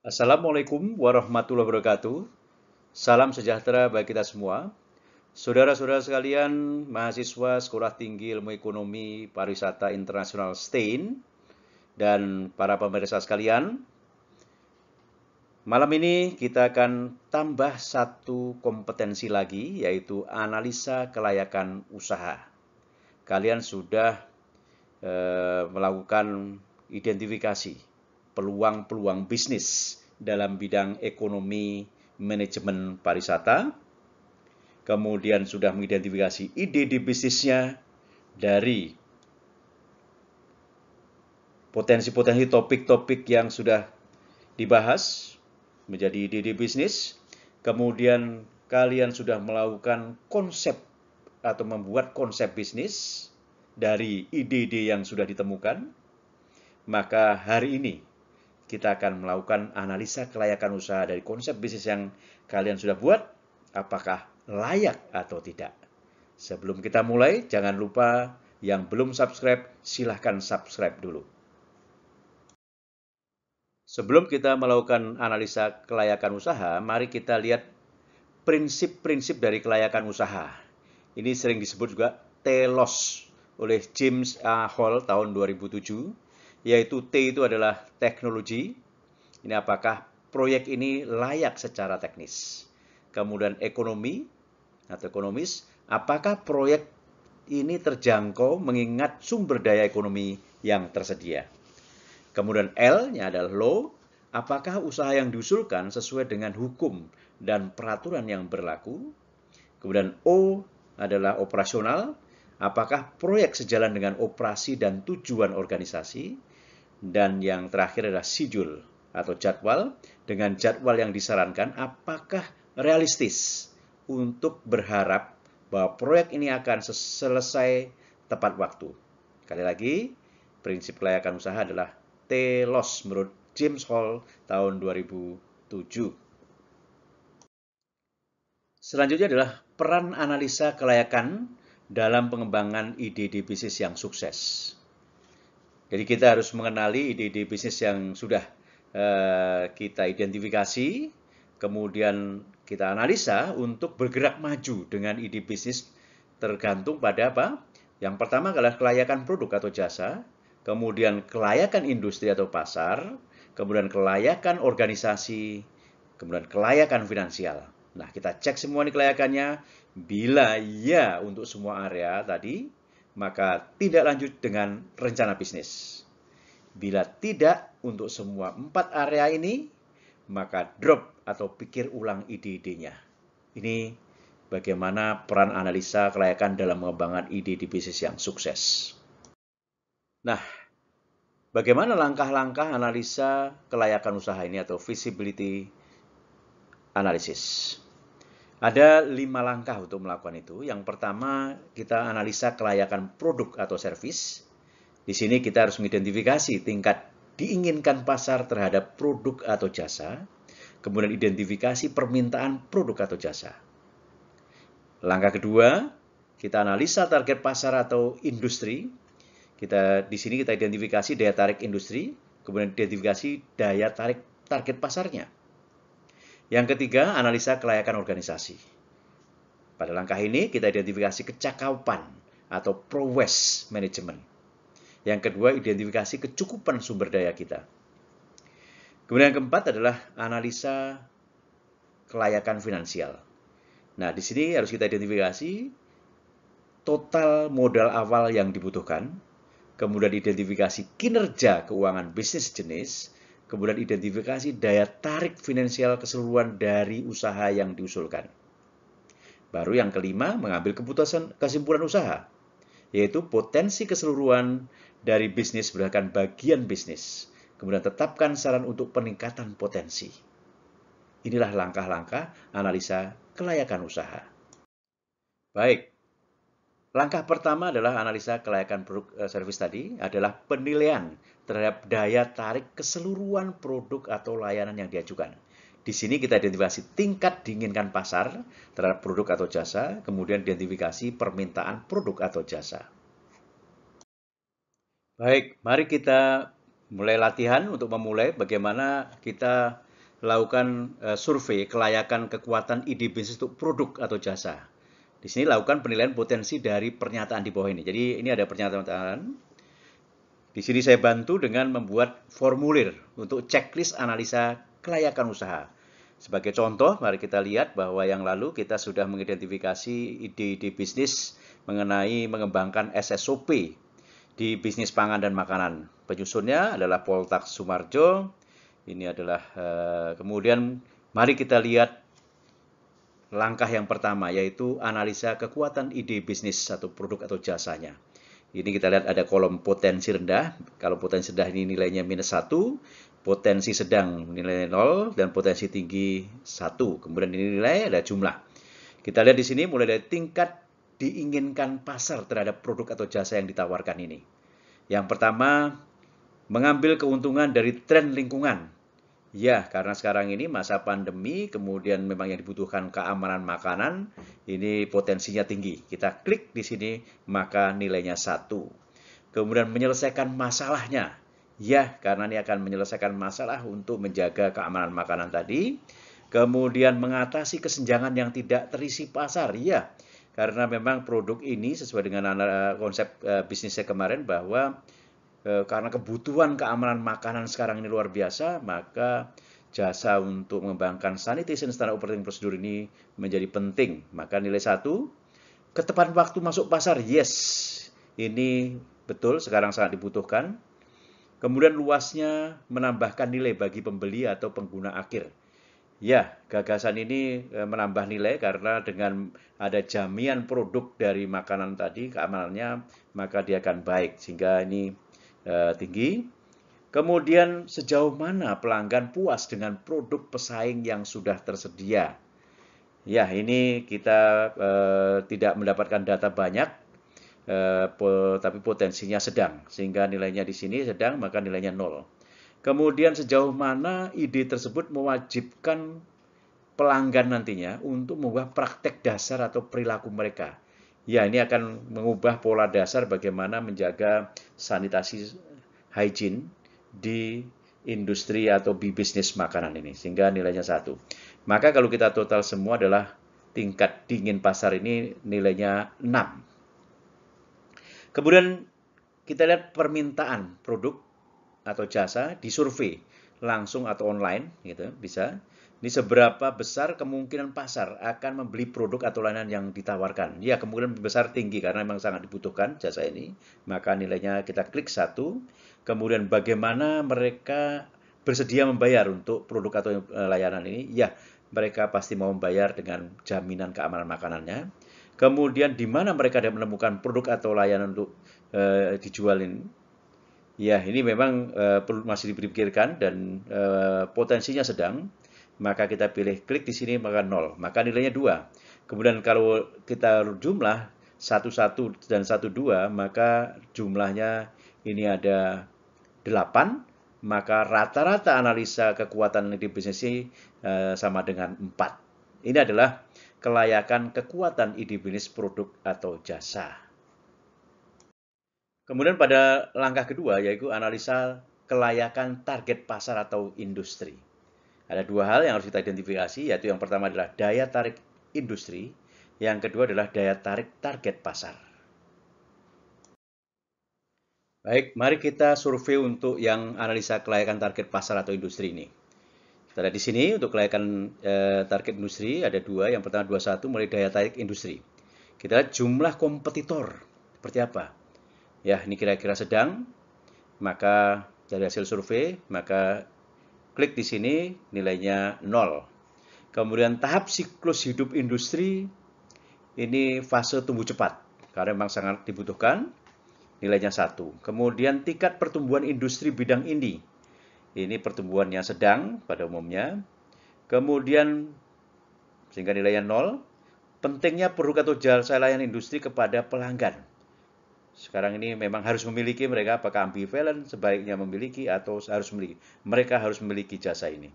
Assalamualaikum warahmatullahi wabarakatuh. Salam sejahtera bagi kita semua. Saudara-saudara sekalian, mahasiswa Sekolah Tinggi Ilmu Ekonomi Pariwisata Internasional STAIN, dan para pemirsa sekalian, malam ini kita akan tambah satu kompetensi lagi, yaitu analisa kelayakan usaha. Kalian sudah melakukan identifikasi peluang-peluang bisnis dalam bidang ekonomi manajemen pariwisata, kemudian sudah mengidentifikasi ide-ide bisnisnya dari potensi-potensi topik-topik yang sudah dibahas menjadi ide-ide bisnis, kemudian kalian sudah melakukan konsep atau membuat konsep bisnis dari ide-ide yang sudah ditemukan, maka hari ini kita akan melakukan analisa kelayakan usaha dari konsep bisnis yang kalian sudah buat, apakah layak atau tidak. Sebelum kita mulai, jangan lupa yang belum subscribe, silahkan subscribe dulu. Sebelum kita melakukan analisa kelayakan usaha, mari kita lihat prinsip-prinsip dari kelayakan usaha. Ini sering disebut juga TELOS oleh James A. Hall tahun 2007, yaitu T itu adalah teknologi. Ini apakah proyek ini layak secara teknis. Kemudian ekonomi atau ekonomis, apakah proyek ini terjangkau mengingat sumber daya ekonomi yang tersedia. Kemudian L-nya adalah law, apakah usaha yang diusulkan sesuai dengan hukum dan peraturan yang berlaku. Kemudian O adalah operasional, apakah proyek sejalan dengan operasi dan tujuan organisasi. Dan yang terakhir adalah schedule atau jadwal, dengan jadwal yang disarankan apakah realistis untuk berharap bahwa proyek ini akan selesai tepat waktu. Sekali lagi, prinsip kelayakan usaha adalah TELOS menurut James Hall tahun 2007. Selanjutnya adalah peran analisa kelayakan dalam pengembangan ide-ide bisnis yang sukses. Jadi kita harus mengenali ide-ide bisnis yang sudah kita identifikasi, kemudian kita analisa untuk bergerak maju dengan ide bisnis tergantung pada apa? Yang pertama adalah kelayakan produk atau jasa, kemudian kelayakan industri atau pasar, kemudian kelayakan organisasi, kemudian kelayakan finansial. Nah, kita cek semua nih kelayakannya. Bila ya untuk semua area tadi, maka tidak lanjut dengan rencana bisnis. Bila tidak untuk semua 4 area ini, maka drop atau pikir ulang ide-idenya. Ini bagaimana peran analisa kelayakan dalam mengembangkan ide di bisnis yang sukses. Nah, bagaimana langkah-langkah analisa kelayakan usaha ini atau feasibility analysis? Ada 5 langkah untuk melakukan itu. Yang pertama, kita analisa kelayakan produk atau servis. Di sini kita harus mengidentifikasi tingkat diinginkan pasar terhadap produk atau jasa, kemudian identifikasi permintaan produk atau jasa. Langkah kedua, kita analisa target pasar atau industri. Di sini kita identifikasi daya tarik industri, kemudian identifikasi daya tarik target pasarnya. Yang ketiga, analisa kelayakan organisasi. Pada langkah ini kita identifikasi kecakapan atau prowess management. Yang kedua, identifikasi kecukupan sumber daya kita. Kemudian yang keempat adalah analisa kelayakan finansial. Nah, di sini harus kita identifikasi total modal awal yang dibutuhkan, kemudian identifikasi kinerja keuangan bisnis jenis, kemudian identifikasi daya tarik finansial keseluruhan dari usaha yang diusulkan. Baru yang kelima, mengambil kesimpulan usaha, yaitu potensi keseluruhan dari bisnis berdasarkan bagian bisnis. Kemudian tetapkan saran untuk peningkatan potensi. Inilah langkah-langkah analisa kelayakan usaha. Baik, langkah pertama adalah analisa kelayakan produk servis tadi adalah penilaian terhadap daya tarik keseluruhan produk atau layanan yang diajukan. Di sini kita identifikasi tingkat diinginkan pasar terhadap produk atau jasa, kemudian identifikasi permintaan produk atau jasa. Baik, mari kita mulai latihan untuk memulai bagaimana kita lakukan survei kelayakan kekuatan ide bisnis untuk produk atau jasa. Di sini lakukan penilaian potensi dari pernyataan di bawah ini. Jadi ini ada pernyataan. Di sini saya bantu dengan membuat formulir untuk checklist analisa kelayakan usaha. Sebagai contoh, mari kita lihat bahwa yang lalu kita sudah mengidentifikasi ide-ide bisnis mengenai mengembangkan SSOP di bisnis pangan dan makanan. Penyusunnya adalah Poltak Sumarjo. Ini adalah kemudian mari kita lihat langkah yang pertama, yaitu analisa kekuatan ide bisnis atau produk atau jasanya. Ini kita lihat ada kolom potensi rendah. Kalau potensi rendah ini nilainya -1, potensi sedang nilainya 0, dan potensi tinggi 1. Kemudian ini nilai ada jumlah. Kita lihat di sini mulai dari tingkat diinginkan pasar terhadap produk atau jasa yang ditawarkan ini. Yang pertama, mengambil keuntungan dari tren lingkungan. Ya, karena sekarang ini masa pandemi, kemudian memang yang dibutuhkan keamanan makanan, ini potensinya tinggi. Kita klik di sini, maka nilainya 1. Kemudian menyelesaikan masalahnya. Ya, karena ini akan menyelesaikan masalah untuk menjaga keamanan makanan tadi. Kemudian mengatasi kesenjangan yang tidak terisi pasar. Ya, karena memang produk ini sesuai dengan konsep bisnisnya kemarin bahwa karena kebutuhan keamanan makanan sekarang ini luar biasa, maka jasa untuk mengembangkan sanitation standard operating procedure ini menjadi penting. Maka nilai 1, ketepatan waktu masuk pasar, yes, ini betul sekarang sangat dibutuhkan. Kemudian luasnya menambahkan nilai bagi pembeli atau pengguna akhir. Ya, gagasan ini menambah nilai karena dengan ada jaminan produk dari makanan tadi, keamanannya, maka dia akan baik. Sehingga ini tinggi. Kemudian sejauh mana pelanggan puas dengan produk pesaing yang sudah tersedia. Ya, ini kita tidak mendapatkan data banyak, tapi potensinya sedang. Sehingga nilainya di sini sedang, maka nilainya 0. Kemudian sejauh mana ide tersebut mewajibkan pelanggan nantinya untuk mengubah praktek dasar atau perilaku mereka. Ya, ini akan mengubah pola dasar bagaimana menjaga sanitasi hygiene di industri atau di bisnis makanan ini. Sehingga nilainya 1. Maka kalau kita total semua adalah tingkat dingin pasar ini nilainya 6. Kemudian kita lihat permintaan produk atau jasa di survei langsung atau online, gitu bisa. Ini seberapa besar kemungkinan pasar akan membeli produk atau layanan yang ditawarkan. Ya, kemungkinan besar tinggi karena memang sangat dibutuhkan jasa ini. Maka nilainya kita klik 1. Kemudian bagaimana mereka bersedia membayar untuk produk atau layanan ini? Ya, mereka pasti mau membayar dengan jaminan keamanan makanannya. Kemudian di mana mereka dapat menemukan produk atau layanan untuk dijual ini? Ya, ini memang masih dipikirkan dan potensinya sedang. Maka kita pilih klik di sini, maka 0. Maka nilainya 2. Kemudian kalau kita jumlah 11 dan 12, maka jumlahnya ini ada 8. Maka rata-rata analisa kekuatan di bisnis ini sama dengan 4. Ini adalah kelayakan kekuatan ide bisnis produk atau jasa. Kemudian pada langkah kedua, yaitu analisa kelayakan target pasar atau industri. Ada 2 hal yang harus kita identifikasi, yaitu yang pertama adalah daya tarik industri, yang kedua adalah daya tarik target pasar. Baik, mari kita survei untuk yang analisa kelayakan target pasar atau industri ini. Kita lihat di sini untuk kelayakan target industri ada 2. Yang pertama 21 mulai daya tarik industri. Kita lihat jumlah kompetitor seperti apa. Ya, ini kira-kira sedang. Maka dari hasil survei, maka klik di sini, nilainya 0. Kemudian tahap siklus hidup industri, ini fase tumbuh cepat. Karena memang sangat dibutuhkan, nilainya 1. Kemudian tingkat pertumbuhan industri bidang ini. Ini pertumbuhannya sedang pada umumnya. Kemudian, sehingga nilainya 0. Pentingnya produk atau jasa layanan industri kepada pelanggan. Sekarang ini memang harus memiliki mereka, apakah ambivalen, sebaiknya memiliki atau harus memiliki. Mereka harus memiliki jasa ini.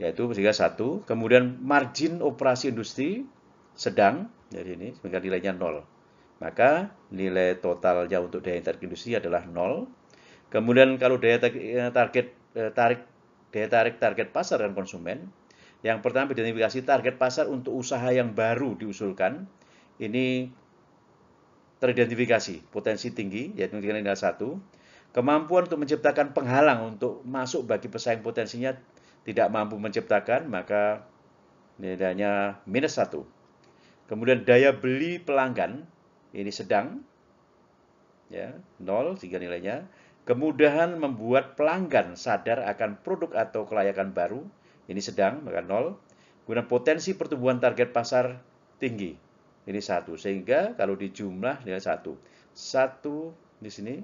Yaitu sehingga 1. Kemudian margin operasi industri sedang, jadi ini sehingga nilainya 0. Maka nilai totalnya untuk daya tarik industri adalah 0. Kemudian kalau daya tarik daya tarik target pasar dan konsumen. Yang pertama, identifikasi target pasar untuk usaha yang baru diusulkan. Ini teridentifikasi potensi tinggi, yaitu nilai 1. Kemampuan untuk menciptakan penghalang untuk masuk bagi pesaing potensinya tidak mampu menciptakan, maka nilainya -1. Kemudian daya beli pelanggan, ini sedang, ya, 0, sehingga nilainya. Kemudahan membuat pelanggan sadar akan produk atau kelayakan baru, ini sedang, maka 0. Kemudian potensi pertumbuhan target pasar tinggi, ini 1. Sehingga kalau dijumlah nilai 1. 1 di sini.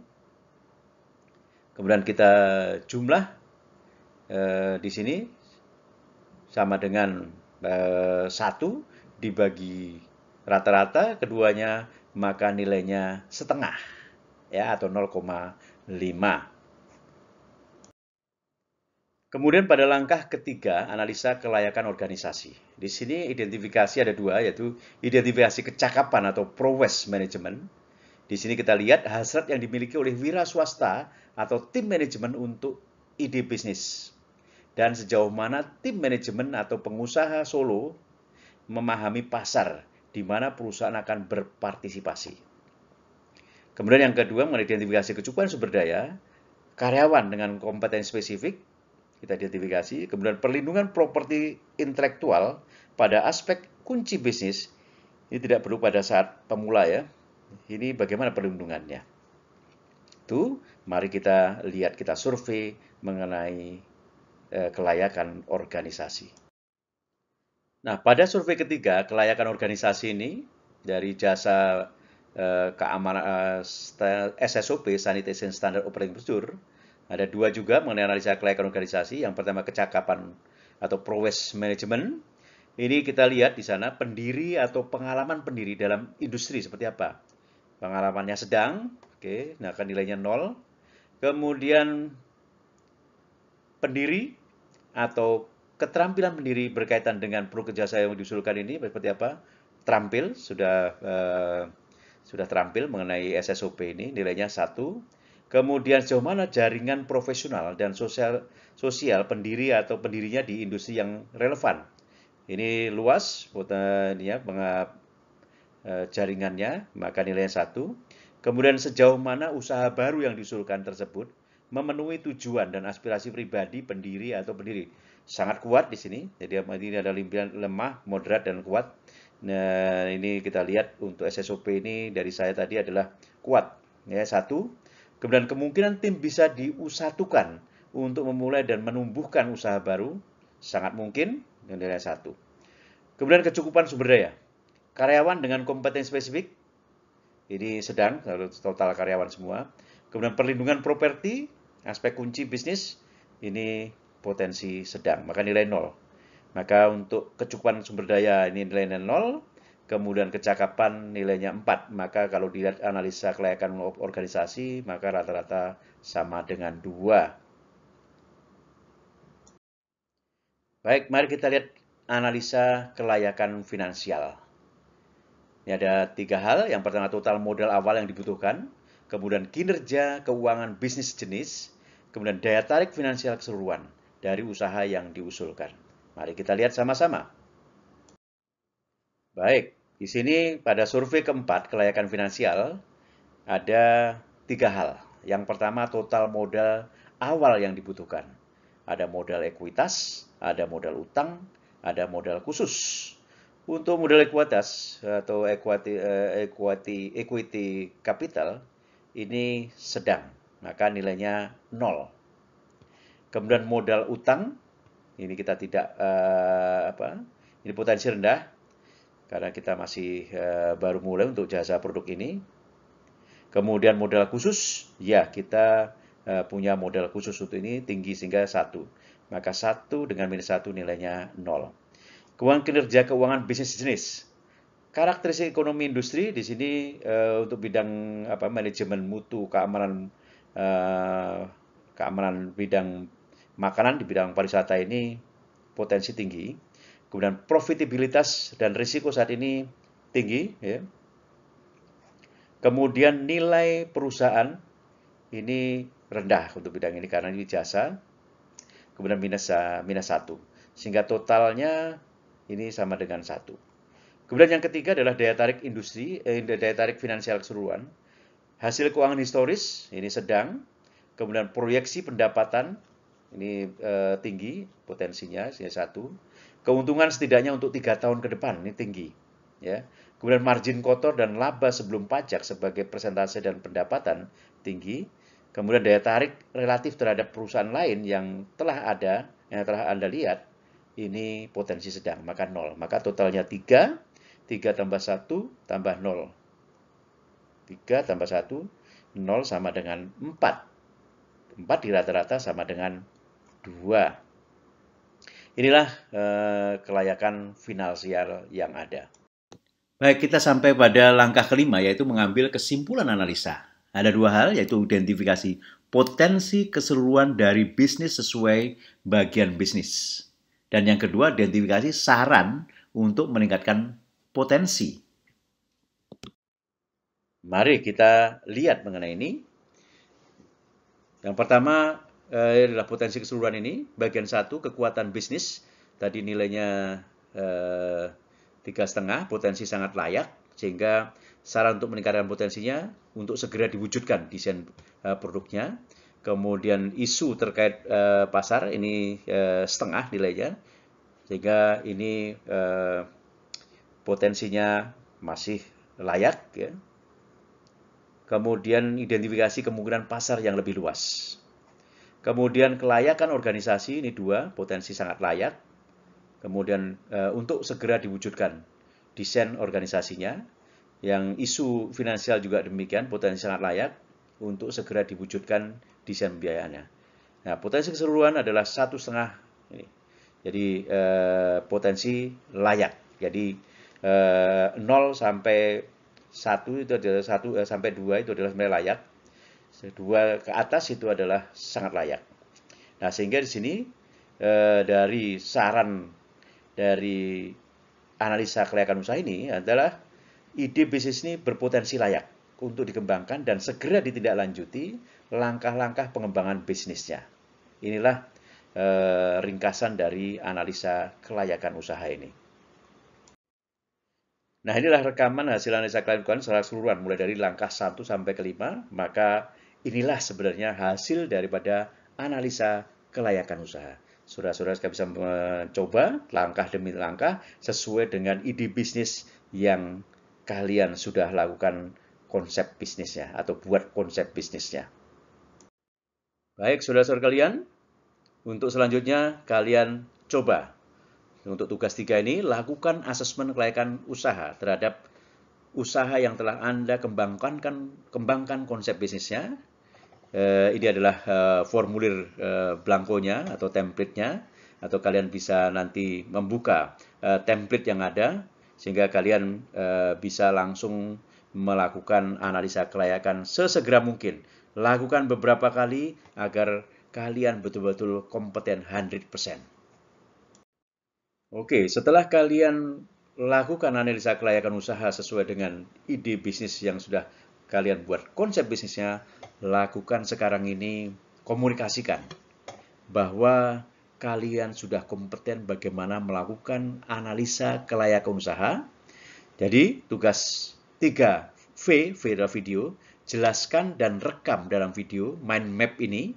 Kemudian kita jumlah di sini sama dengan 1 dibagi rata-rata keduanya, maka nilainya setengah, ya, atau 0,5. Kemudian pada langkah ketiga, analisa kelayakan organisasi. Di sini identifikasi ada 2, yaitu identifikasi kecakapan atau prowess management. Di sini kita lihat hasrat yang dimiliki oleh wira swasta atau tim manajemen untuk ide bisnis. Dan sejauh mana tim manajemen atau pengusaha solo memahami pasar di mana perusahaan akan berpartisipasi. Kemudian yang kedua, mengidentifikasi kecukupan sumber daya, karyawan dengan kompetensi spesifik, kita identifikasi. Kemudian perlindungan properti intelektual pada aspek kunci bisnis, ini tidak perlu pada saat pemula, ya. Ini bagaimana perlindungannya. Itu, mari kita lihat, kita survei mengenai kelayakan organisasi. Nah, pada survei ketiga, kelayakan organisasi ini dari jasa keamanan SSOP, Sanitation Standard Operating Procedure, ada 2 juga mengenai analisa kelayakan organisasi. Yang pertama, kecakapan atau prowess management. Ini kita lihat di sana pendiri atau pengalaman pendiri dalam industri seperti apa. Pengalamannya sedang, oke, nah kan nilainya 0. Kemudian pendiri atau keterampilan pendiri berkaitan dengan produk jasa yang diusulkan ini seperti apa? Terampil, sudah terampil mengenai SSOP ini, nilainya 1. Kemudian sejauh mana jaringan profesional dan sosial pendiri atau pendirinya di industri yang relevan. Ini luas jaringannya, maka nilainya 1. Kemudian sejauh mana usaha baru yang diusulkan tersebut memenuhi tujuan dan aspirasi pribadi pendiri atau pendiri. Sangat kuat di sini. Jadi ini ada lemah, moderat, dan kuat. Nah, ini kita lihat untuk SSOP ini dari saya tadi adalah kuat, ya, 1. Kemudian kemungkinan tim bisa diusatukan untuk memulai dan menumbuhkan usaha baru, sangat mungkin, nilainya 1. Kemudian kecukupan sumber daya. Karyawan dengan kompetensi spesifik, ini sedang, total karyawan semua. Kemudian perlindungan properti, aspek kunci bisnis, ini potensi sedang, maka nilai 0. Maka untuk kecukupan sumber daya ini nilainya 0, kemudian kecakapan nilainya 4. Maka kalau dilihat analisa kelayakan organisasi, maka rata-rata sama dengan 2. Baik, mari kita lihat analisa kelayakan finansial. Ini ada 3 hal. Yang pertama, total modal awal yang dibutuhkan. Kemudian kinerja keuangan bisnis jenis. Kemudian daya tarik finansial keseluruhan dari usaha yang diusulkan. Mari kita lihat sama-sama. Baik, di sini pada survei keempat kelayakan finansial ada 3 hal. Yang pertama, total modal awal yang dibutuhkan. Ada modal ekuitas, ada modal utang, ada modal khusus. Untuk modal ekuitas atau equity capital ini sedang, maka nilainya 0. Kemudian modal utang ini kita tidak ini potensi rendah karena kita masih baru mulai untuk jasa produk ini. Kemudian modal khusus, ya kita punya modal khusus untuk ini tinggi sehingga 1. Maka 1 dengan -1 nilainya 0. Kemudian kinerja keuangan bisnis jenis. Karakteristik ekonomi industri di sini untuk bidang manajemen mutu, keamanan bidang makanan di bidang pariwisata ini potensi tinggi. Kemudian profitabilitas dan risiko saat ini tinggi, ya. Kemudian nilai perusahaan ini rendah untuk bidang ini karena ini jasa. kemudian minus 1. Sehingga totalnya ini sama dengan 1. Kemudian yang ketiga adalah daya tarik industri, daya tarik finansial keseluruhan. Hasil keuangan historis, ini sedang. Kemudian proyeksi pendapatan, ini tinggi potensinya, ini 1. Keuntungan setidaknya untuk 3 tahun ke depan, ini tinggi. Ya. Kemudian margin kotor dan laba sebelum pajak sebagai persentase dan pendapatan, tinggi. Kemudian daya tarik relatif terhadap perusahaan lain yang telah ada, yang telah Anda lihat, ini potensi sedang, maka 0. Maka totalnya 3 tambah 1 tambah 0. 3 tambah 1, 0 sama dengan 4. 4 di rata-rata sama dengan 2. Inilah kelayakan finansial yang ada. Baik, kita sampai pada langkah kelima, yaitu mengambil kesimpulan analisa. Ada 2 hal, yaitu identifikasi potensi keseluruhan dari bisnis sesuai bagian bisnis. Dan yang kedua, identifikasi saran untuk meningkatkan potensi. Mari kita lihat mengenai ini. Yang pertama adalah potensi keseluruhan ini. Bagian 1, kekuatan bisnis. Tadi nilainya 3,5, potensi sangat layak. Sehingga saran untuk meningkatkan potensinya untuk segera diwujudkan desain produknya. Kemudian isu terkait pasar, ini setengah nilainya. Sehingga ini potensinya masih layak, ya. Kemudian identifikasi kemungkinan pasar yang lebih luas. Kemudian kelayakan organisasi, ini 2, potensi sangat layak. Kemudian untuk segera diwujudkan desain organisasinya. Yang isu finansial juga demikian, potensi sangat layak untuk segera diwujudkan desain pembiayaannya. Nah, potensi keseluruhan adalah 1,5 ini. Jadi potensi layak. Jadi 0 sampai 1 itu adalah 1 sampai 2 itu adalah sebenarnya layak. 2 ke atas itu adalah sangat layak. Nah, sehingga di sini dari saran dari analisa kelayakan usaha ini adalah ide bisnis ini berpotensi layak untuk dikembangkan dan segera ditindaklanjuti langkah-langkah pengembangan bisnisnya. Inilah ringkasan dari analisa kelayakan usaha ini. Nah, inilah rekaman hasil analisa kelayakan secara keseluruhan, mulai dari langkah 1 sampai ke 5, maka inilah sebenarnya hasil daripada analisa kelayakan usaha. Saudara-saudara bisa mencoba langkah demi langkah sesuai dengan ide bisnis yang kalian sudah lakukan konsep bisnisnya atau buat konsep bisnisnya. Baik, saudara-saudara kalian, untuk selanjutnya kalian coba. Untuk tugas 3 ini, lakukan asesmen kelayakan usaha terhadap usaha yang telah Anda kembangkan konsep bisnisnya. Ini adalah formulir blankonya atau template-nya, atau kalian bisa nanti membuka template yang ada, sehingga kalian bisa langsung melakukan analisa kelayakan sesegera mungkin. Lakukan beberapa kali agar kalian betul-betul kompeten 100%. Oke, setelah kalian lakukan analisa kelayakan usaha sesuai dengan ide bisnis yang sudah kalian buat konsep bisnisnya, lakukan sekarang ini, komunikasikan bahwa kalian sudah kompeten bagaimana melakukan analisa kelayakan usaha. Jadi, tugas 3V, V adalah video, jelaskan dan rekam dalam video mind map ini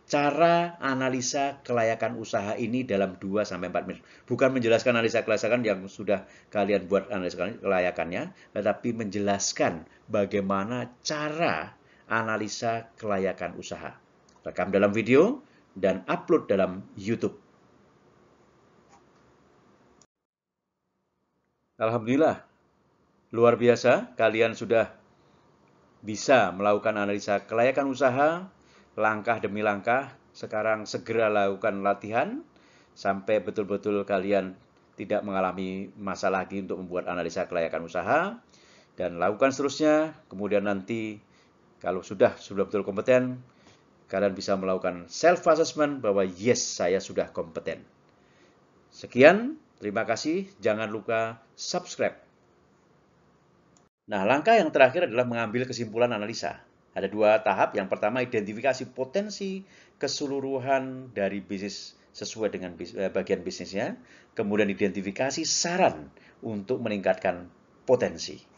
cara analisa kelayakan usaha ini dalam 2-4 menit. Bukan menjelaskan analisa kelayakan yang sudah kalian buat analisa kelayakannya, tetapi menjelaskan bagaimana cara analisa kelayakan usaha. Rekam dalam video dan upload dalam YouTube. Alhamdulillah, luar biasa, kalian sudah bisa melakukan analisa kelayakan usaha langkah demi langkah. Sekarang segera lakukan latihan sampai betul-betul kalian tidak mengalami masalah lagi untuk membuat analisa kelayakan usaha, dan lakukan seterusnya. Kemudian nanti kalau sudah betul kompeten, kalian bisa melakukan self assessment bahwa yes, saya sudah kompeten. Sekian, terima kasih. Jangan lupa subscribe. Nah, langkah yang terakhir adalah mengambil kesimpulan analisa. Ada 2 tahap. Yang pertama, identifikasi potensi keseluruhan dari bisnis sesuai dengan bagian bisnisnya, kemudian identifikasi saran untuk meningkatkan potensi.